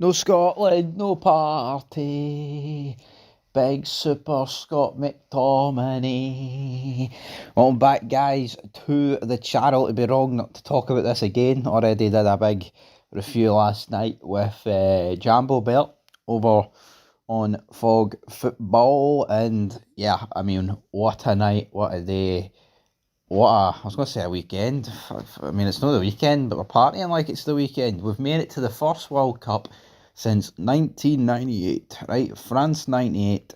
No Scotland, no party. Big Super Scott McTominay. Welcome back, guys, to the channel. To be wrong not to talk about this again. Already did a big review last night with Jambo Belt over on Fog Football. And yeah, I mean, what a night, what a day. I was going to say a weekend. I mean, it's not the weekend, but we're partying like it's the weekend. We've made it to the first World Cup since 1998, right? France 98.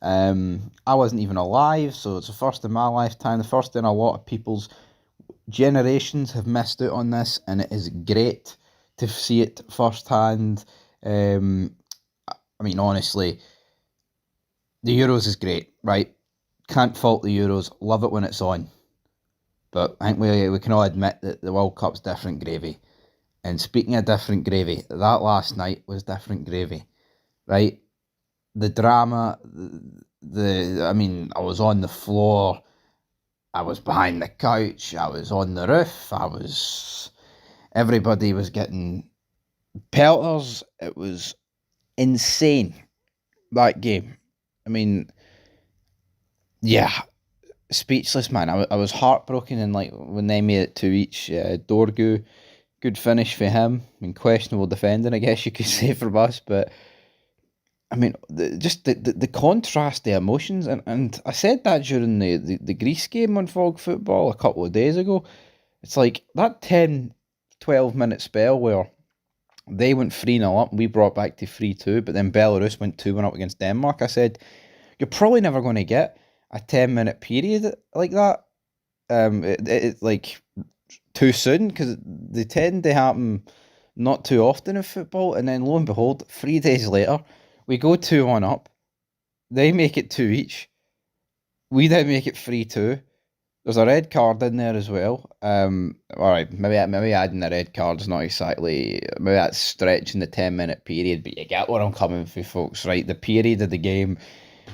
I wasn't even alive, so it's the first in my lifetime, the first in a lot of people's generations have missed out on this, and it is great to see it firsthand. I mean, honestly, the Euros is great, right? Can't fault the Euros. Love it when it's on. But I think we can all admit that the World Cup's different gravy. And speaking of different gravy, that last night was different gravy, right? The drama, I mean, I was on the floor, I was behind the couch, I was on the roof, everybody was getting pelters. It was insane, that game. I mean, yeah, speechless, man. I was heartbroken, and like when they made it to each. Dorgu, good finish for him. I mean, questionable defending, I guess you could say, for us, but I mean, the contrast, the emotions, and I said that during the Greece game on Fog Football a couple of days ago. It's like that 10, 12 minute spell where they went 3-0 up and we brought back to 3-2, but then Belarus went 2-1 up against Denmark. I said, you're probably never going to get a 10-minute period like that. It's like too soon, because they tend to happen not too often in football, and then lo and behold, 3 days later, we go 2-1 up, they make it 2 each, we then make it 3-2, there's a red card in there as well. Alright, maybe adding a red card is not exactly, maybe that's stretching the 10-minute period, but you get where I'm coming from, folks, right? The period of the game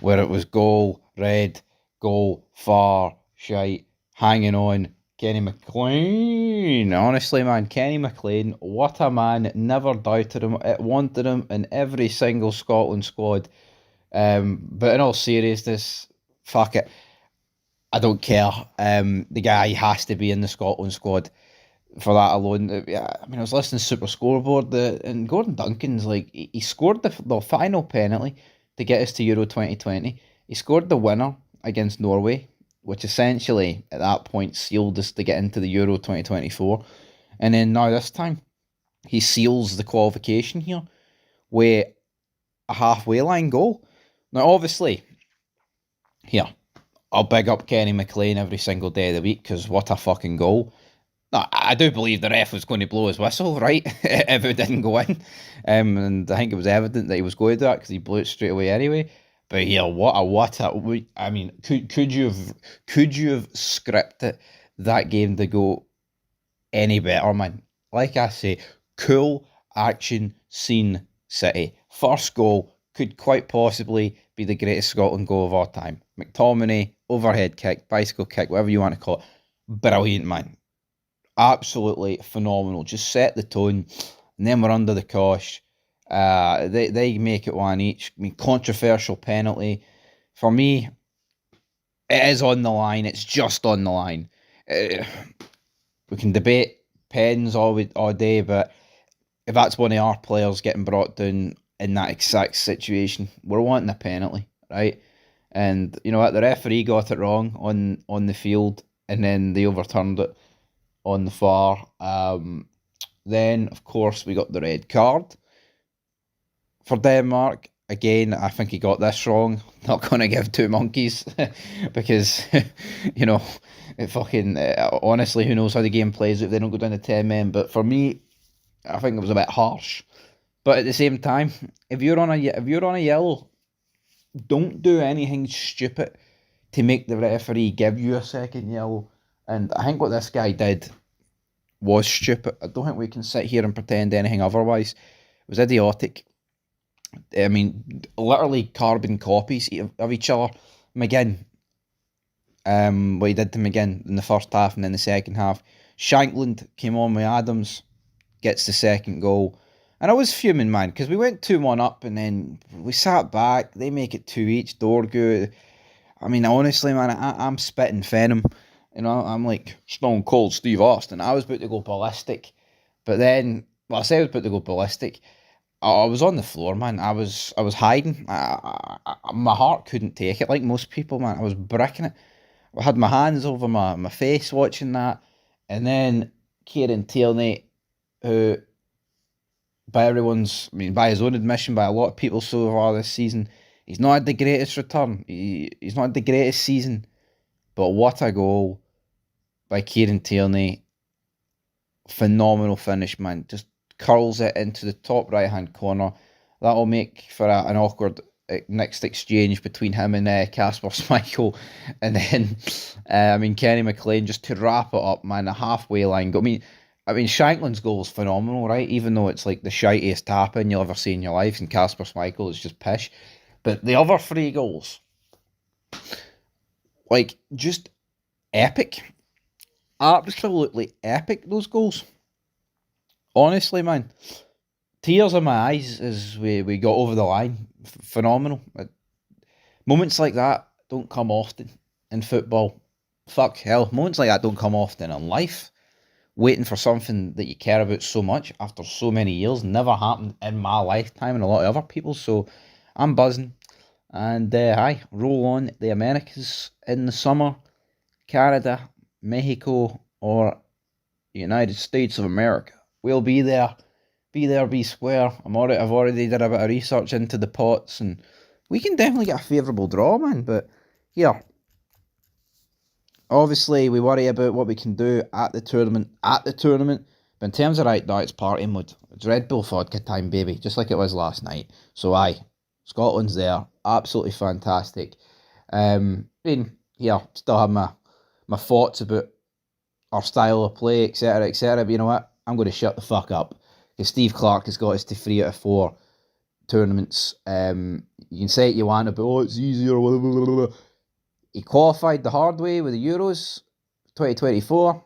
where it was goal, red, goal, far, shite, hanging on, Kenny McLean. Honestly, man, Kenny McLean, what a man. Never doubted him. It wanted him in every single Scotland squad. But in all seriousness, fuck it. I don't care. The guy has to be in the Scotland squad for that alone. Yeah, I mean, I was listening to Super Scoreboard, and Gordon Duncan's like, he scored the final penalty to get us to Euro 2020. He scored the winner against Norway, which essentially at that point sealed us to get into the Euro 2024. And then now this time, he seals the qualification here with a halfway line goal. Now, obviously, here, I'll big up Kenny McLean every single day of the week, because what a fucking goal. Now, I do believe the ref was going to blow his whistle, right, if it didn't go in. And I think it was evident that he was going to do that, because he blew it straight away anyway. But yeah, I mean, could you have scripted that game to go any better, man? Like I say, cool action scene city. First goal could quite possibly be the greatest Scotland goal of all time. McTominay, overhead kick, bicycle kick, whatever you want to call it. Brilliant, man. Absolutely phenomenal. Just set the tone, and then we're under the cosh. They make it 1 each. I mean, controversial penalty. For me, it is on the line. It's just on the line. We can debate pens all day, but if that's one of our players getting brought down in that exact situation, we're wanting a penalty, right? And you know what? The referee got it wrong on the field, and then they overturned it on the VAR. Then, of course, we got the red card for Denmark. Again, I think he got this wrong. Not going to give two monkeys because, you know, it fucking, honestly, who knows how the game plays if they don't go down to 10 men. But for me, I think it was a bit harsh. But at the same time, if you're on a yellow, don't do anything stupid to make the referee give you a second yellow. And I think what this guy did was stupid. I don't think we can sit here and pretend anything otherwise. It was idiotic. I mean, literally carbon copies of each other. McGinn, what he did to McGinn in the first half, and then the second half. Shankland came on with Adams, gets the second goal. And I was fuming, man, because we went 2-1 up and then we sat back. They make it 2 each. Dorgu. I mean, honestly, man, I'm spitting venom. You know, I'm like Stone Cold Steve Austin. I was about to go ballistic. But then, well, I say I was about to go ballistic. I was on the floor, man. I was hiding. My heart couldn't take it like most people, man. I was bricking it. I had my hands over my face watching that. And then Kieran Tierney, who I mean, by his own admission, by a lot of people so far this season, he's not had the greatest return. He's not had the greatest season. But what a goal by Kieran Tierney. Phenomenal finish, man. Just curls it into the top right hand corner. That'll make for an awkward next exchange between him and Casper Schmeichel. And then, I mean, Kenny McLean just to wrap it up, man. The halfway line. I mean, Shanklin's goal is phenomenal, right? Even though it's like the shitiest tap-in you'll ever see in your life, and Casper Schmeichel is just pish. But the other three goals, like, just epic. Absolutely epic, those goals. Honestly, man. Tears in my eyes as we got over the line. Phenomenal. Moments like that don't come often in football. Fuck hell. Moments like that don't come often in life. Waiting for something that you care about so much after so many years never happened in my lifetime and a lot of other people. So I'm buzzing. And hi, roll on the Americas in the summer. Canada, Mexico, or United States of America. We'll be there. Be there, be square. I've already did a bit of research into the pots, and we can definitely get a favourable draw, man. But here, obviously, we worry about what we can do at the tournament. But in terms of right now, it's party mode. It's Red Bull vodka time, baby, just like it was last night. So aye, Scotland's there, absolutely fantastic. Yeah, still have my thoughts about our style of play, etc., etc. But you know what? I'm going to shut the fuck up because Steve Clarke has got us to 3 out of 4 tournaments. You can say what you want about, it's easier, blah, blah, blah, blah. He qualified the hard way with the Euros 2024,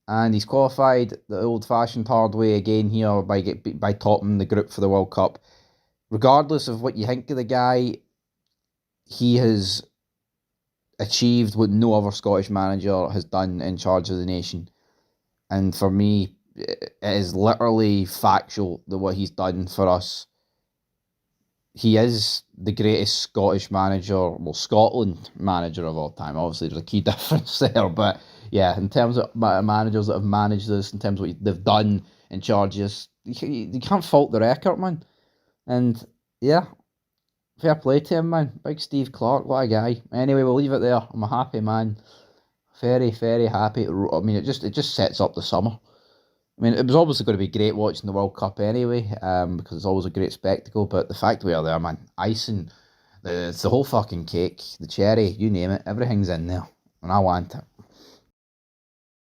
and he's qualified the old-fashioned hard way again here by topping the group for the World Cup. Regardless of what you think of the guy, he has achieved what no other Scottish manager has done in charge of the nation. And for me, it is literally factual that what he's done for us. He is the greatest Scottish manager, well, Scotland manager of all time. Obviously, there's a key difference there. But yeah, in terms of managers that have managed this, in terms of what they've done in charges, you can't fault the record, man. And yeah, fair play to him, man. Big Steve Clarke, what a guy. Anyway, we'll leave it there. I'm a happy man. Very, very happy. I mean, it just sets up the summer. I mean, it was obviously going to be great watching the World Cup anyway, because it's always a great spectacle. But the fact we are there, man, icing, it's the whole fucking cake, the cherry, you name it, everything's in there, and I want it.